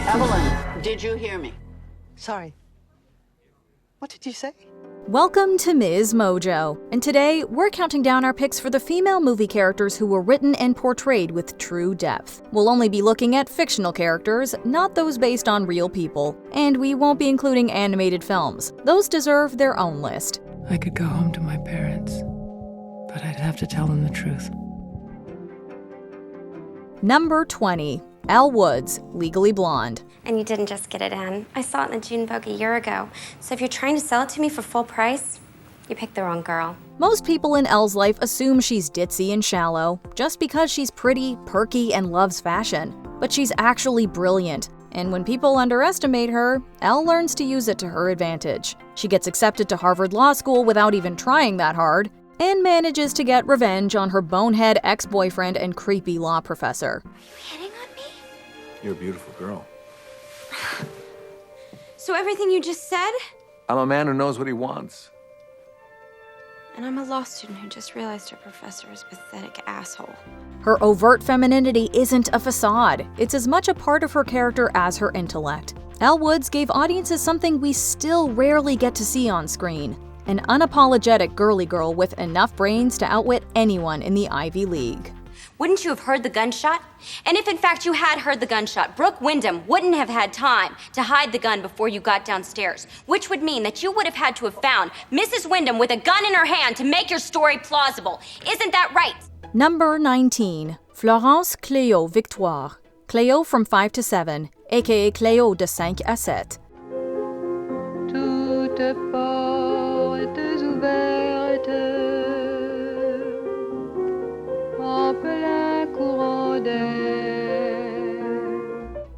Evelyn, did you hear me? Sorry. What did you say? Welcome to MsMojo, and today we're counting down our picks for the female movie characters who were written and portrayed with true depth. We'll only be looking at fictional characters, not those based on real people, and we won't be including animated films. Those deserve their own list. I could go home to my parents, but I'd have to tell them the truth. Number 20. Elle Woods, Legally Blonde. And you didn't just get it in. I saw it in the June Vogue a year ago. So if you're trying to sell it to me for full price, you picked the wrong girl. Most people in Elle's life assume she's ditzy and shallow, just because she's pretty, perky, and loves fashion. But she's actually brilliant, and when people underestimate her, Elle learns to use it to her advantage. She gets accepted to Harvard Law School without even trying that hard, and manages to get revenge on her bonehead ex-boyfriend and creepy law professor. Hitting on me? You're a beautiful girl. So everything you just said? I'm a man who knows what he wants. And I'm a law student who just realized her professor is a pathetic asshole. Her overt femininity isn't a facade. It's as much a part of her character as her intellect. Elle Woods gave audiences something we still rarely get to see on screen. An unapologetic girly girl with enough brains to outwit anyone in the Ivy League. Wouldn't you have heard the gunshot? And if in fact you had heard the gunshot, Brooke Wyndham wouldn't have had time to hide the gun before you got downstairs, which would mean that you would have had to have found Mrs. Wyndham with a gun in her hand to make your story plausible. Isn't that right? Number 19. Florence Cléo Victoire. Cléo from 5 to 7, aka Cléo de 5 à 7. Toutes portes ouvertes.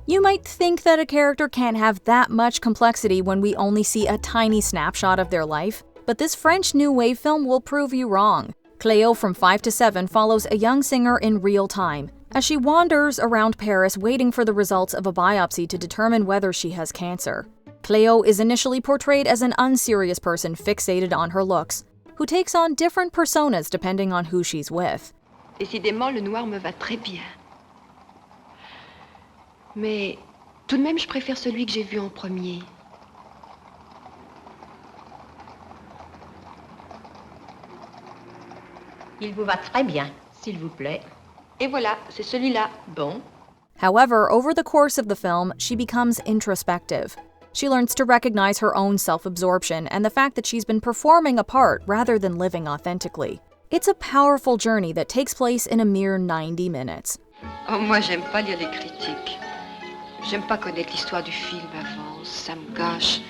You might think that a character can't have that much complexity when we only see a tiny snapshot of their life, but this French New Wave film will prove you wrong. Cléo from 5 to 7 follows a young singer in real time, as she wanders around Paris waiting for the results of a biopsy to determine whether she has cancer. Cléo is initially portrayed as an unserious person fixated on her looks, who takes on different personas depending on who she's with. Décidément, le noir me va très bien. Mais tout de même, je préfère celui que j'ai vu en premier. Il vous va très bien, s'il vous plaît. Et voilà, c'est celui-là. Bon. However, over the course of the film, she becomes introspective. She learns to recognize her own self-absorption and the fact that she's been performing a part rather than living authentically. It's a powerful journey that takes place in a mere 90 minutes. Oh, moi, j'aime pas lire les critiques. J'aime pas connaître l'histoire du film avant, ça me gâche.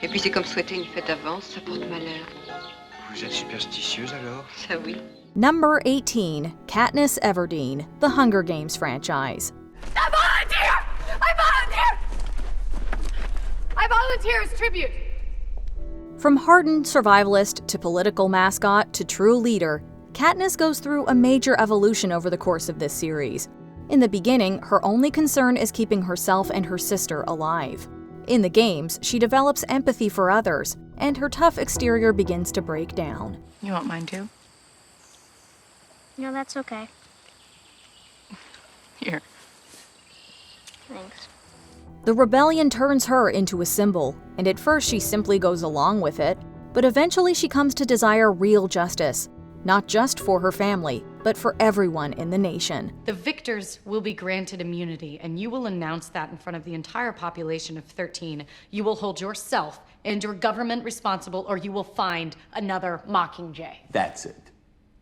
Et puis c'est comme souhaiter une fête d'avance, ça porte malheur. Vous êtes superstitieuse alors? Ça oui. Number 18. Katniss Everdeen, The Hunger Games franchise. I volunteer! I volunteer! I volunteer as tribute! From hardened survivalist to political mascot to true leader, Katniss goes through a major evolution over the course of this series. In the beginning, her only concern is keeping herself and her sister alive. In the games, she develops empathy for others, and her tough exterior begins to break down. You want mine too? No, that's okay. Here. Thanks. The rebellion turns her into a symbol, and at first she simply goes along with it, but eventually she comes to desire real justice, not just for her family, but for everyone in the nation. The victors will be granted immunity, and you will announce that in front of the entire population of 13. You will hold yourself and your government responsible, or you will find another Mockingjay. That's it.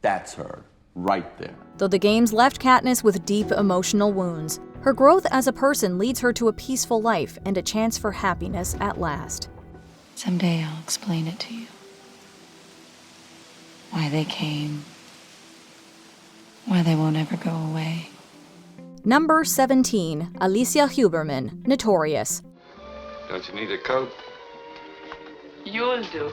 That's her, right there. Though the games left Katniss with deep emotional wounds, her growth as a person leads her to a peaceful life and a chance for happiness at last. Someday I'll explain it to you. Why they came. Why they won't ever go away. Number 17. Alicia Huberman, Notorious. Don't you need a coat? You'll do.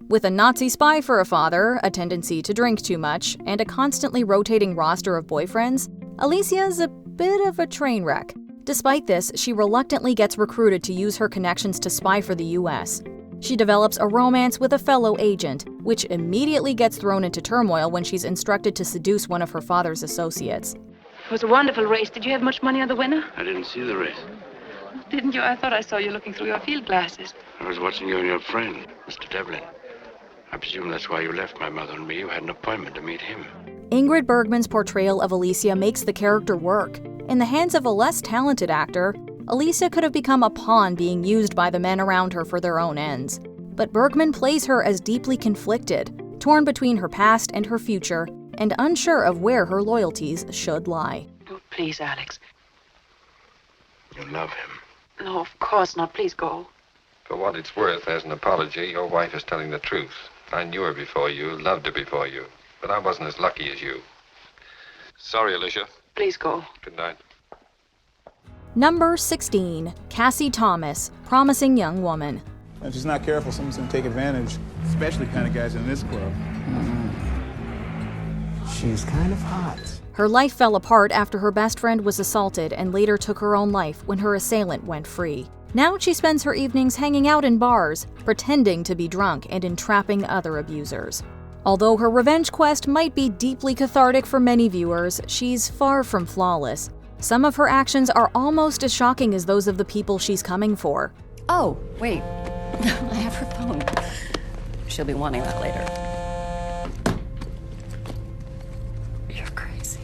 With a Nazi spy for a father, a tendency to drink too much, and a constantly rotating roster of boyfriends, Alicia's a bit of a train wreck. Despite this, she reluctantly gets recruited to use her connections to spy for the US. She develops a romance with a fellow agent, which immediately gets thrown into turmoil when she's instructed to seduce one of her father's associates. It was a wonderful race. Did you have much money on the winner? I didn't see the race. Didn't you? I thought I saw you looking through your field glasses. I was watching you and your friend, Mr. Devlin. I presume that's why you left my mother and me. You had an appointment to meet him. Ingrid Bergman's portrayal of Alicia makes the character work. In the hands of a less talented actor, Alicia could have become a pawn being used by the men around her for their own ends. But Bergman plays her as deeply conflicted, torn between her past and her future, and unsure of where her loyalties should lie. Oh, please, Alex. You love him. No, of course not. Please go. For what it's worth, as an apology, your wife is telling the truth. I knew her before you, loved her before you, but I wasn't as lucky as you. Sorry, Alicia. Please go. Good night. Number 16, Cassie Thomas, promising young woman. If she's not careful, someone's going to take advantage, especially the kind of guys in this club. She's kind of hot. Her life fell apart after her best friend was assaulted and later took her own life when her assailant went free. Now she spends her evenings hanging out in bars, pretending to be drunk and entrapping other abusers. Although her revenge quest might be deeply cathartic for many viewers, she's far from flawless. Some of her actions are almost as shocking as those of the people she's coming for. Oh, wait. I have her phone. She'll be wanting that later. You're crazy.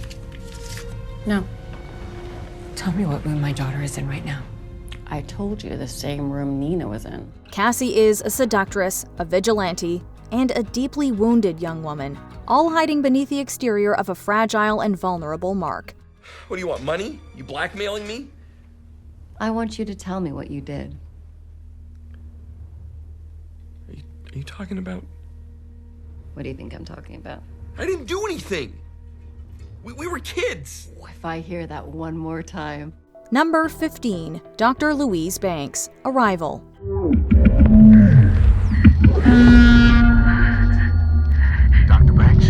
No. Tell me what room my daughter is in right now. I told you the same room Nina was in. Cassie is a seductress, a vigilante, and a deeply wounded young woman, all hiding beneath the exterior of a fragile and vulnerable Mark. What do you want, money? You blackmailing me? I want you to tell me what you did. Are you talking about? What do you think I'm talking about? I didn't do anything. We were kids. If I hear that one more time. Number 15, Dr. Louise Banks, Arrival. Dr. Banks?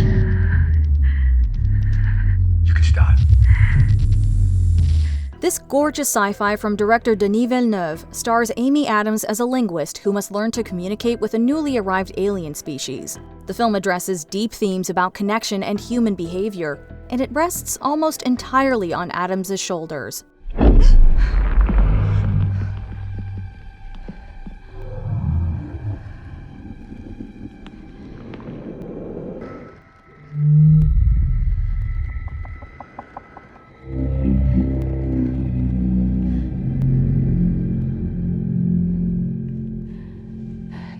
You can start. This gorgeous sci-fi from director Denis Villeneuve stars Amy Adams as a linguist who must learn to communicate with a newly arrived alien species. The film addresses deep themes about connection and human behavior, and it rests almost entirely on Adams' shoulders.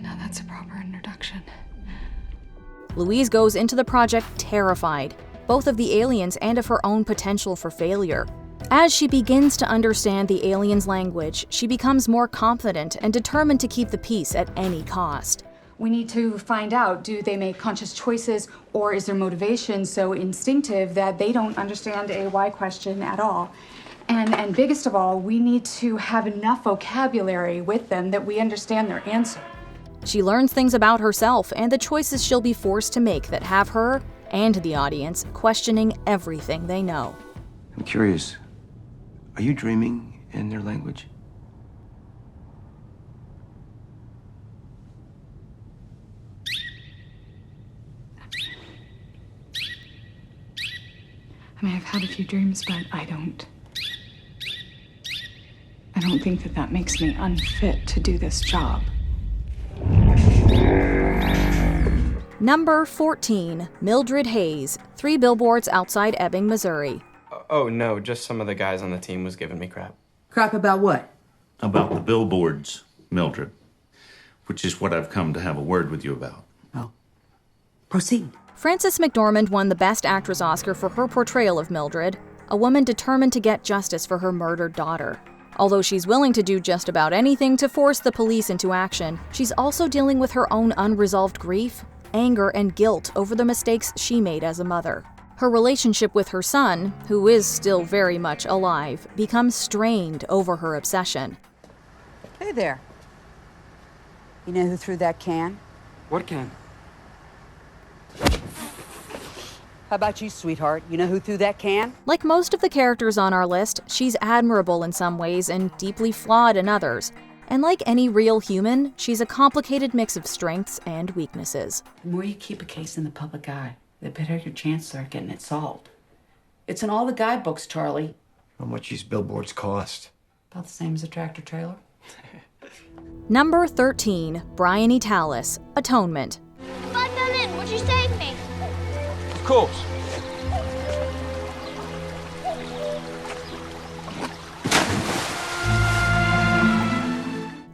Now that's a proper introduction. Louise goes into the project terrified, both of the aliens and of her own potential for failure. As she begins to understand the aliens' language, she becomes more confident and determined to keep the peace at any cost. We need to find out, do they make conscious choices, or is their motivation so instinctive that they don't understand a why question at all? And biggest of all, we need to have enough vocabulary with them that we understand their answer. She learns things about herself and the choices she'll be forced to make that have her, and the audience, questioning everything they know. I'm curious. Are you dreaming in their language? I mean, I've had a few dreams, but I don't think that makes me unfit to do this job. Number 14, Mildred Hayes, 3 billboards outside Ebbing, Missouri. Oh, no, just some of the guys on the team was giving me crap. Crap about what? About the billboards, Mildred. Which is what I've come to have a word with you about. Oh. Proceed. Frances McDormand won the Best Actress Oscar for her portrayal of Mildred, a woman determined to get justice for her murdered daughter. Although she's willing to do just about anything to force the police into action, she's also dealing with her own unresolved grief, anger, and guilt over the mistakes she made as a mother. Her relationship with her son, who is still very much alive, becomes strained over her obsession. Hey there. You know who threw that can? What can? How about you, sweetheart? You know who threw that can? Like most of the characters on our list, she's admirable in some ways and deeply flawed in others. And like any real human, she's a complicated mix of strengths and weaknesses. The more you keep a case in the public eye, the better your chances are getting it solved. It's in all the guidebooks, Charlie. How much these billboards cost? About the same as a tractor trailer. Number 13, Bri Talis, Atonement. If I fell in, would you save me? Of course.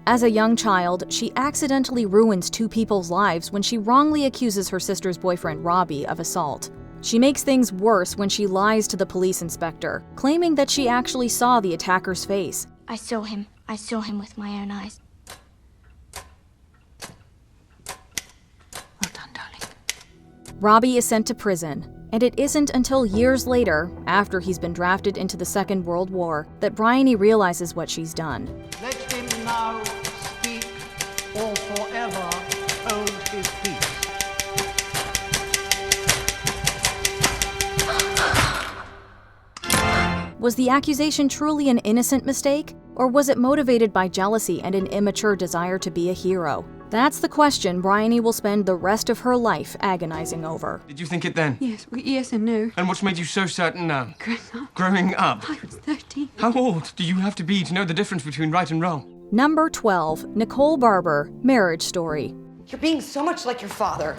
As a young child, she accidentally ruins two people's lives when she wrongly accuses her sister's boyfriend Robbie of assault. She makes things worse when she lies to the police inspector, claiming that she actually saw the attacker's face. I saw him. I saw him with my own eyes. Robbie is sent to prison, and it isn't until years later, after he's been drafted into the Second World War, that Bryony realizes what she's done. Let him now speak or forever hold his peace. Was the accusation truly an innocent mistake, or was it motivated by jealousy and an immature desire to be a hero? That's the question Bryony will spend the rest of her life agonizing over. Did you think it then? Yes and no. And what's made you so certain now? Growing up. Growing up? I was 13. How old do you have to be to know the difference between right and wrong? Number 12, Nicole Barber, Marriage Story. You're being so much like your father.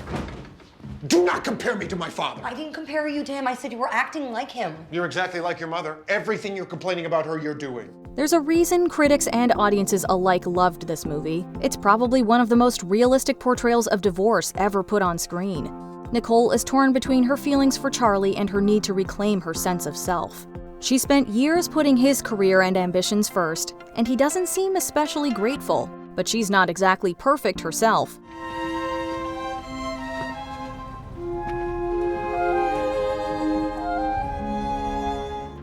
Do not compare me to my father. I didn't compare you to him. I said you were acting like him. You're exactly like your mother. Everything you're complaining about her, you're doing. There's a reason critics and audiences alike loved this movie. It's probably one of the most realistic portrayals of divorce ever put on screen. Nicole is torn between her feelings for Charlie and her need to reclaim her sense of self. She spent years putting his career and ambitions first, and he doesn't seem especially grateful. But she's not exactly perfect herself.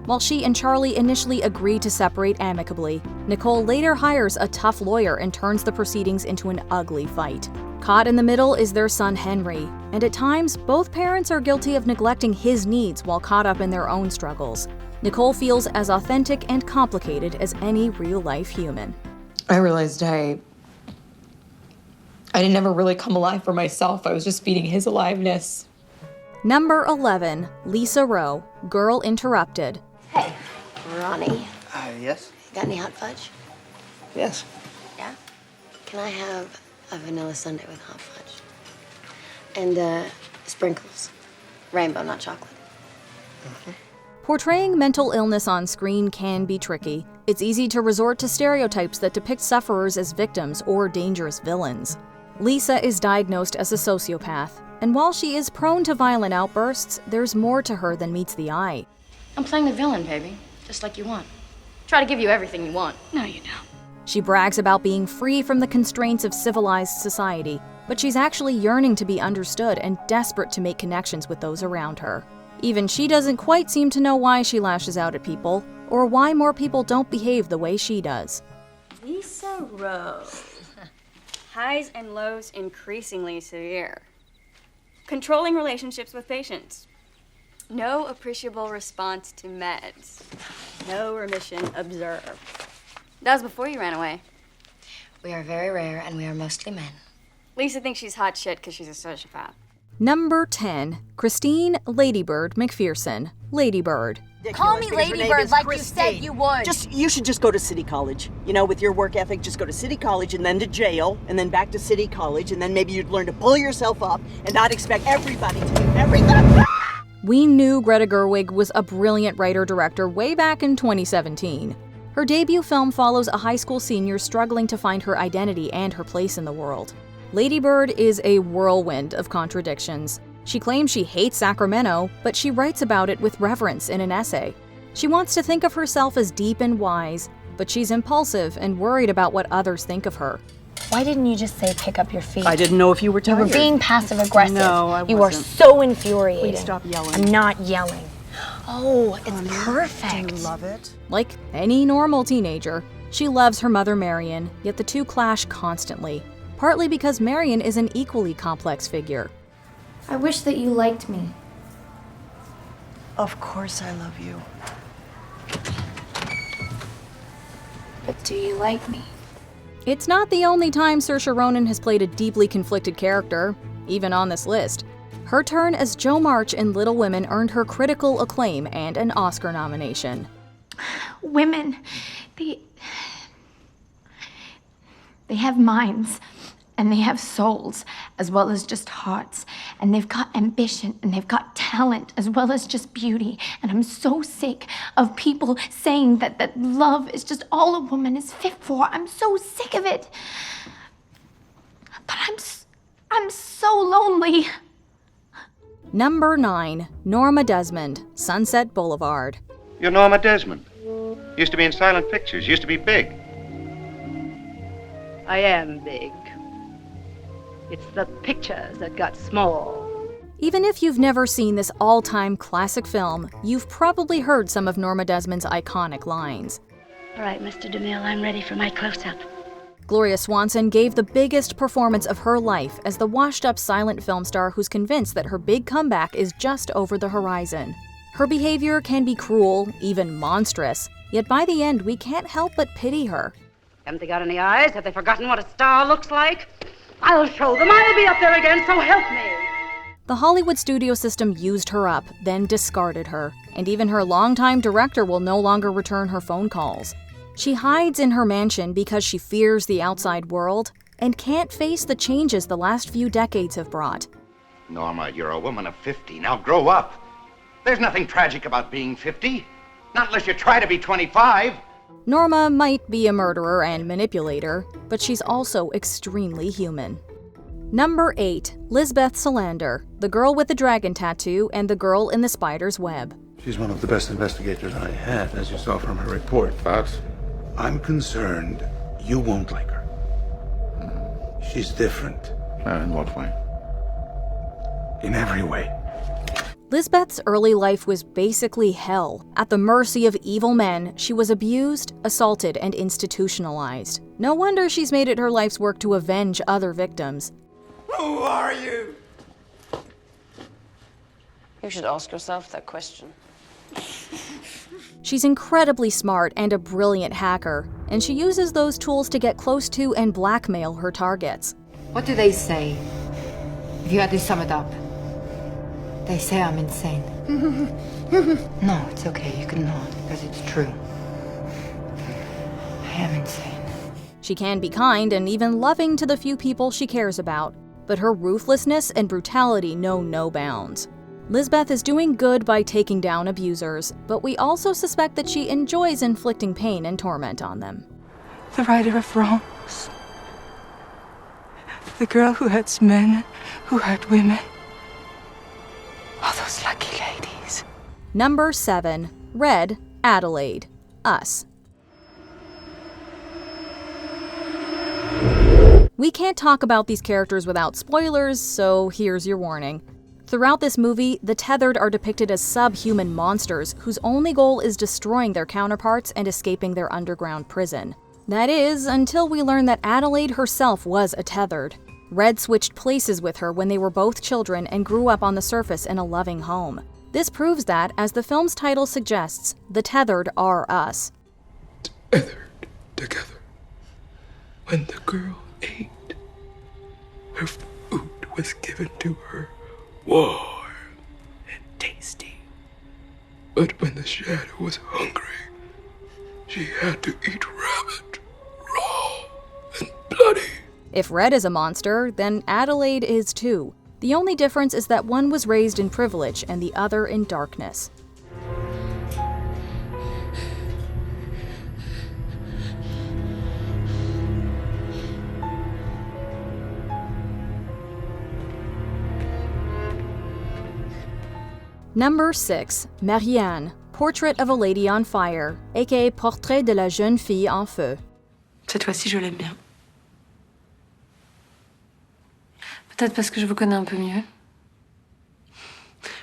While she and Charlie initially agree to separate amicably, Nicole later hires a tough lawyer and turns the proceedings into an ugly fight. Caught in the middle is their son Henry, and at times, both parents are guilty of neglecting his needs while caught up in their own struggles. Nicole feels as authentic and complicated as any real-life human. I realized I didn't ever really come alive for myself. I was just feeding his aliveness. Number 11, Lisa Rowe, Girl Interrupted. Hey, Ronnie. Yes? Got any hot fudge? Yes. Yeah? Can I have a vanilla sundae with hot fudge? And, sprinkles. Rainbow, not chocolate. Portraying mental illness on screen can be tricky. It's easy to resort to stereotypes that depict sufferers as victims or dangerous villains. Lisa is diagnosed as a sociopath, and while she is prone to violent outbursts, there's more to her than meets the eye. I'm playing the villain, baby. Just like you want. Try to give you everything you want. No, you don't. She brags about being free from the constraints of civilized society, but she's actually yearning to be understood and desperate to make connections with those around her. Even she doesn't quite seem to know why she lashes out at people, or why more people don't behave the way she does. Lisa Rowe. Highs and lows increasingly severe. Controlling relationships with patients. No appreciable response to meds. No remission observed. That was before you ran away. We are very rare, and we are mostly men. Lisa thinks she's hot shit because she's a sociopath. Number 10, Christine Ladybird McPherson, Ladybird. Call me Ladybird like you said you would. You should just go to City College. You know, with your work ethic, just go to City College and then to jail and then back to City College and then maybe you'd learn to pull yourself up and not expect everybody to do everything. We knew Greta Gerwig was a brilliant writer-director way back in 2017. Her debut film follows a high school senior struggling to find her identity and her place in the world. Ladybird is a whirlwind of contradictions. She claims she hates Sacramento, but she writes about it with reverence in an essay. She wants to think of herself as deep and wise, but she's impulsive and worried about what others think of her. Why didn't you just say pick up your feet? I didn't know if you were tired. You were being passive aggressive. No, I wasn't. You are so infuriating. Please stop yelling. I'm not yelling. Oh, it's perfect. Do you love it? Like any normal teenager, she loves her mother Marianne, yet the two clash constantly. Partly because Marianne is an equally complex figure. I wish that you liked me. Of course I love you. But do you like me? It's not the only time Saoirse Ronan has played a deeply conflicted character, even on this list. Her turn as Jo March in Little Women earned her critical acclaim and an Oscar nomination. Women, they have minds, and they have souls, as well as just hearts. And they've got ambition, and they've got talent, as well as just beauty. And I'm so sick of people saying that love is just all a woman is fit for. I'm so sick of it. But I'm so lonely. Number 9, Norma Desmond, Sunset Boulevard. You're Norma Desmond. Used to be in silent pictures, used to be big. I am big. It's the pictures that got small. Even if you've never seen this all-time classic film, you've probably heard some of Norma Desmond's iconic lines. All right, Mr. DeMille, I'm ready for my close-up. Gloria Swanson gave the biggest performance of her life as the washed-up silent film star who's convinced that her big comeback is just over the horizon. Her behavior can be cruel, even monstrous, yet by the end we can't help but pity her. Haven't they got any eyes? Have they forgotten what a star looks like? I'll show them. I'll be up there again, so help me. The Hollywood studio system used her up, then discarded her, and even her longtime director will no longer return her phone calls. She hides in her mansion because she fears the outside world and can't face the changes the last few decades have brought. Norma, you're a woman of 50. Now grow up. There's nothing tragic about being 50. Not unless you try to be 25. Norma might be a murderer and manipulator, but she's also extremely human. Number 8, Lisbeth Salander, the girl with the dragon tattoo and the girl in the spider's web. She's one of the best investigators I had, as you saw from her report. But I'm concerned you won't like her. She's different. In what way? In every way. Lisbeth's early life was basically hell. At the mercy of evil men, she was abused, assaulted, and institutionalized. No wonder she's made it her life's work to avenge other victims. Who are you? You should ask yourself that question. She's incredibly smart and a brilliant hacker, and she uses those tools to get close to and blackmail her targets. What do they say? If you had to sum it up. They say I'm insane. No, it's okay, you can nod, because it's true. I am insane. She can be kind and even loving to the few people she cares about, but her ruthlessness and brutality know no bounds. Lisbeth is doing good by taking down abusers, but we also suspect that she enjoys inflicting pain and torment on them. The righter of wrongs. The girl who hurts men, who hurt women. All those lucky ladies. Number 7, Red, Adelaide, Us. We can't talk about these characters without spoilers, so here's your warning. Throughout this movie, the tethered are depicted as subhuman monsters whose only goal is destroying their counterparts and escaping their underground prison. That is, until we learn that Adelaide herself was a tethered. Red switched places with her when they were both children and grew up on the surface in a loving home. This proves that, as the film's title suggests, the tethered are us. Tethered together. When the girl ate, her food was given to her warm and tasty. But when the shadow was hungry, she had to eat rabbit, raw and bloody. If Red is a monster, then Adelaide is too. The only difference is that one was raised in privilege and the other in darkness. Number 6, Marianne, Portrait of a Lady on Fire, aka Portrait de la jeune fille en feu. Cette fois-ci, je l'aime bien. Peut-être parce que je vous connais un peu mieux.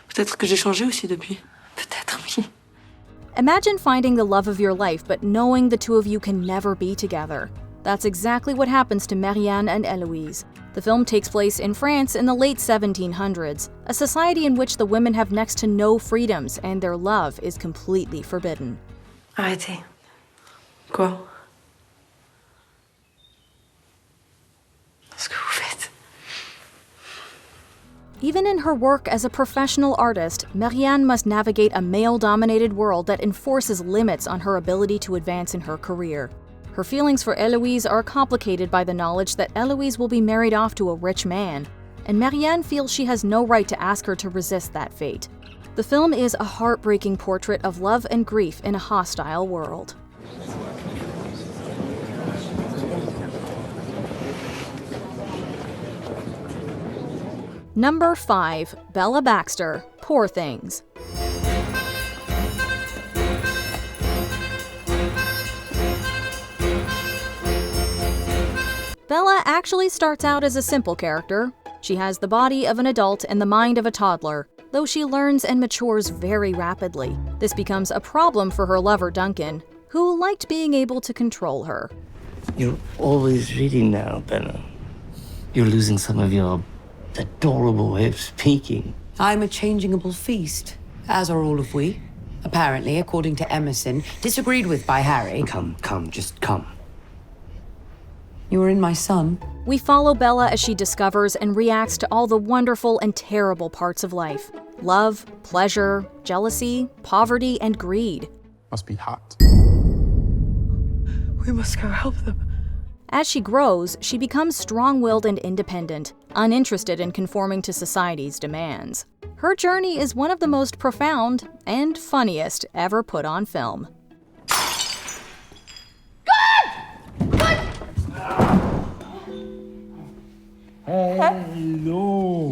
Peut-être que j'ai changé aussi depuis. Peut-être, oui. Imagine finding the love of your life, but knowing the two of you can never be together. That's exactly what happens to Marianne and Eloise. The film takes place in France in the late 1700s, a society in which the women have next to no freedoms and their love is completely forbidden. Arrêtez. Quoi? Ce que vous faites. Even in her work as a professional artist, Marianne must navigate a male-dominated world that enforces limits on her ability to advance in her career. Her feelings for Eloise are complicated by the knowledge that Eloise will be married off to a rich man, and Marianne feels she has no right to ask her to resist that fate. The film is a heartbreaking portrait of love and grief in a hostile world. Number 5. Bella Baxter, Poor Things. Bella actually starts out as a simple character. She has the body of an adult and the mind of a toddler, though she learns and matures very rapidly. This becomes a problem for her lover Duncan, who liked being able to control her. You're always reading now, Bella. You're losing some of your adorable way of speaking. I'm a changeable feast, as are all of we. Apparently, according to Emerson, disagreed with by Harry. Come, just come. You were in my son. We follow Bella as she discovers and reacts to all the wonderful and terrible parts of life. Love, pleasure, jealousy, poverty, and greed. Must be hot. We must go help them. As she grows, she becomes strong-willed and independent, uninterested in conforming to society's demands. Her journey is one of the most profound and funniest ever put on film. Hello.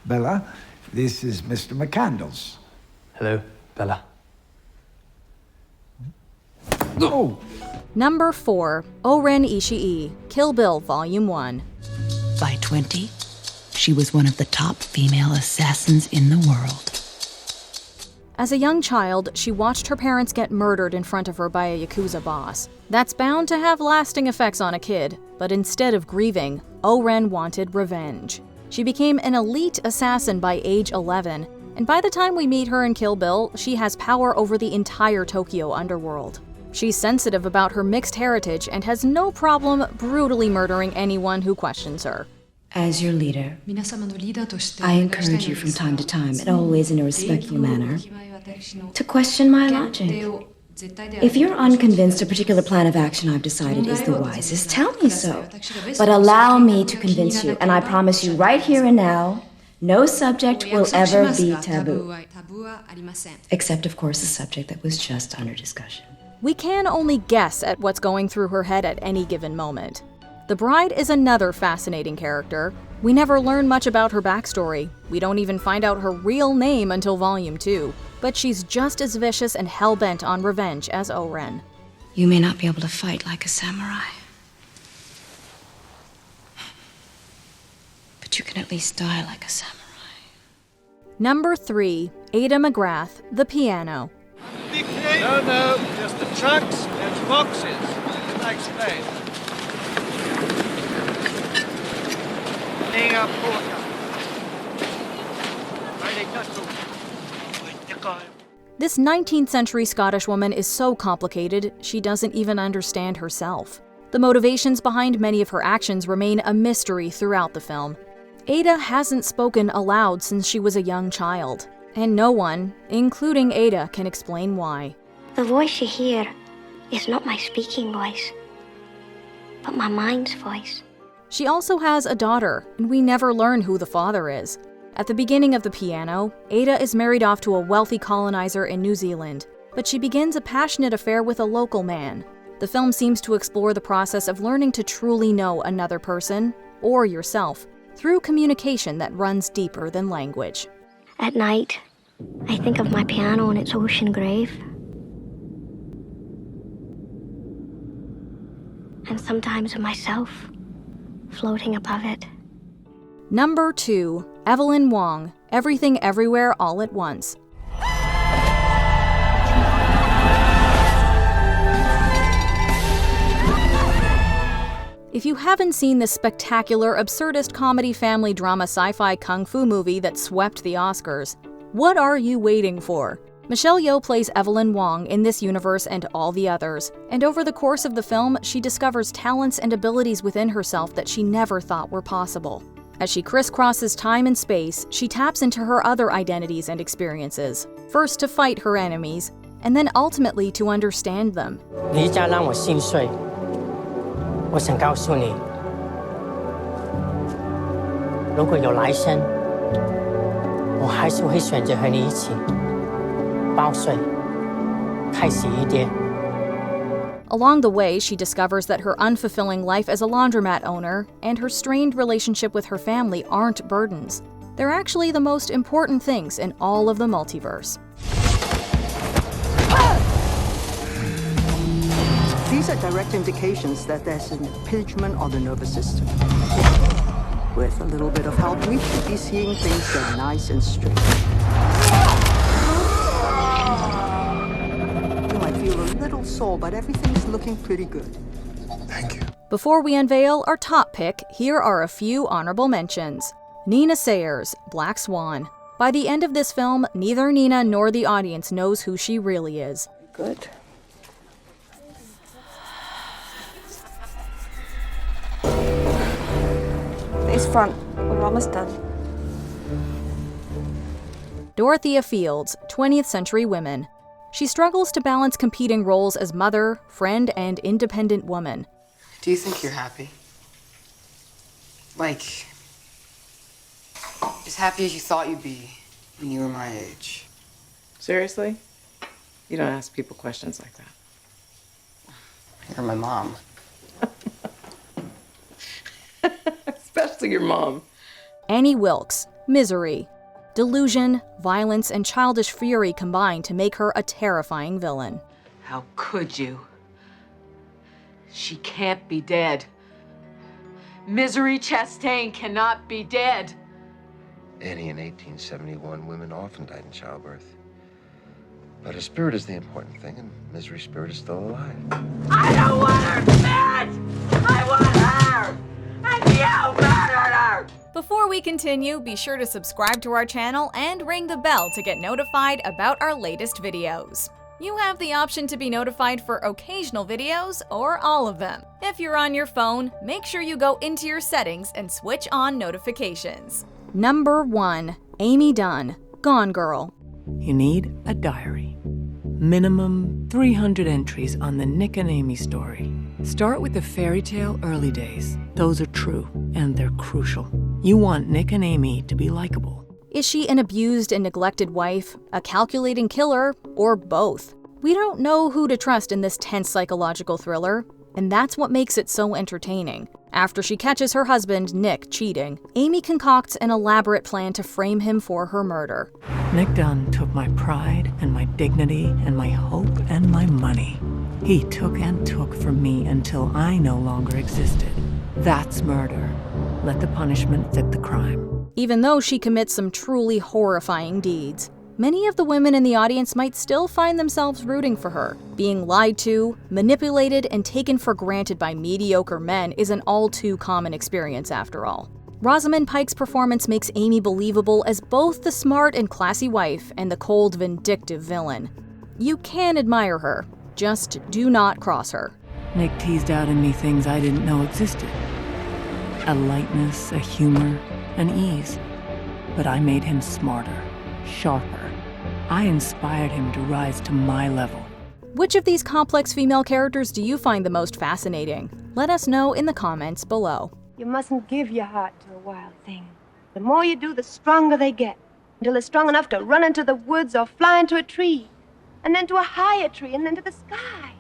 Bella, this is Mr. McCandles. Hello, Bella. Oh. Number 4. Oren Ishii, Kill Bill Volume 1. By 20, she was one of the top female assassins in the world. As a young child, she watched her parents get murdered in front of her by a Yakuza boss. That's bound to have lasting effects on a kid, but instead of grieving, Oren wanted revenge. She became an elite assassin by age 11, and by the time we meet her in Kill Bill, she has power over the entire Tokyo underworld. She's sensitive about her mixed heritage and has no problem brutally murdering anyone who questions her. As your leader, I encourage you from time to time, and always in a respectful manner, to question my logic. If you're unconvinced a particular plan of action I've decided is the wisest, tell me so. But allow me to convince you, and I promise you right here and now, no subject will ever be taboo. Except, of course, the subject that was just under discussion. We can only guess at what's going through her head at any given moment. The bride is another fascinating character. We never learn much about her backstory. We don't even find out her real name until Volume 2. But she's just as vicious and hell-bent on revenge as Oren. You may not be able to fight like a samurai, but you can at least die like a samurai. Number 3. Ada McGrath, The Piano. No, just the trucks and boxes. I explain. Laying up This 19th century Scottish woman is so complicated, she doesn't even understand herself. The motivations behind many of her actions remain a mystery throughout the film. Ada hasn't spoken aloud since she was a young child, and no one, including Ada, can explain why. The voice you hear is not my speaking voice, but my mind's voice. She also has a daughter, and we never learn who the father is. At the beginning of The Piano, Ada is married off to a wealthy colonizer in New Zealand, but she begins a passionate affair with a local man. The film seems to explore the process of learning to truly know another person, or yourself, through communication that runs deeper than language. At night, I think of my piano and its ocean grave. And sometimes of myself, floating above it. Number 2. Evelyn Wong, Everything Everywhere All at Once. If you haven't seen this spectacular, absurdist comedy family drama sci-fi kung fu movie that swept the Oscars, what are you waiting for? Michelle Yeoh plays Evelyn Wong in this universe and all the others, and over the course of the film, she discovers talents and abilities within herself that she never thought were possible. As she crisscrosses time and space, she taps into her other identities and experiences, first to fight her enemies, and then ultimately to understand them. 离家让我心碎，我想告诉你，如果有来生，我还是会选择和你一起报税，开始一点。 Along the way, she discovers that her unfulfilling life as a laundromat owner and her strained relationship with her family aren't burdens. They're actually the most important things in all of the multiverse. These are direct indications that there's an impingement on the nervous system. With a little bit of help, we should be seeing things that are nice and straight. You might feel a little sore, but everything's looking pretty good. Thank you. Before we unveil our top pick, here are a few honorable mentions. Nina Sayers, Black Swan. By the end of this film, neither Nina nor the audience knows who she really is. Good. Face front. We're almost done. Dorothy Fields, 20th Century Women. She struggles to balance competing roles as mother, friend, and independent woman. Do you think you're happy? Like, as happy as you thought you'd be when you were my age? Seriously? You don't ask people questions like that. You're my mom. Especially your mom. Annie Wilkes, Misery. Delusion, violence, and childish fury combine to make her a terrifying villain. How could you? She can't be dead. Misery Chastain cannot be dead. Annie, in 1871, women often died in childbirth. But her spirit is the important thing, and Misery's spirit is still alive. I don't want her dead! I want her! And you murdered her! Before we continue, be sure to subscribe to our channel and ring the bell to get notified about our latest videos. You have the option to be notified for occasional videos or all of them. If you're on your phone, make sure you go into your settings and switch on notifications. Number 1. Amy Dunne, Gone Girl. You need a diary. Minimum 300 entries on the Nick and Amy story. Start with the fairy tale early days. Those are true, and they're crucial. You want Nick and Amy to be likable. Is she an abused and neglected wife, a calculating killer, or both? We don't know who to trust in this tense psychological thriller, and that's what makes it so entertaining. After she catches her husband, Nick, cheating, Amy concocts an elaborate plan to frame him for her murder. Nick Dunn took my pride and my dignity and my hope and my money. He took and took from me until I no longer existed. That's murder. Let the punishment fit the crime. Even though she commits some truly horrifying deeds, many of the women in the audience might still find themselves rooting for her. Being lied to, manipulated, and taken for granted by mediocre men is an all-too-common experience after all. Rosamund Pike's performance makes Amy believable as both the smart and classy wife and the cold, vindictive villain. You can admire her, just do not cross her. Nick teased out in me things I didn't know existed. A lightness, a humor, an ease. But I made him smarter, sharper. I inspired him to rise to my level. Which of these complex female characters do you find the most fascinating? Let us know in the comments below. You mustn't give your heart to a wild thing. The more you do, the stronger they get, until they're strong enough to run into the woods or fly into a tree, and then to a higher tree, and then to the sky.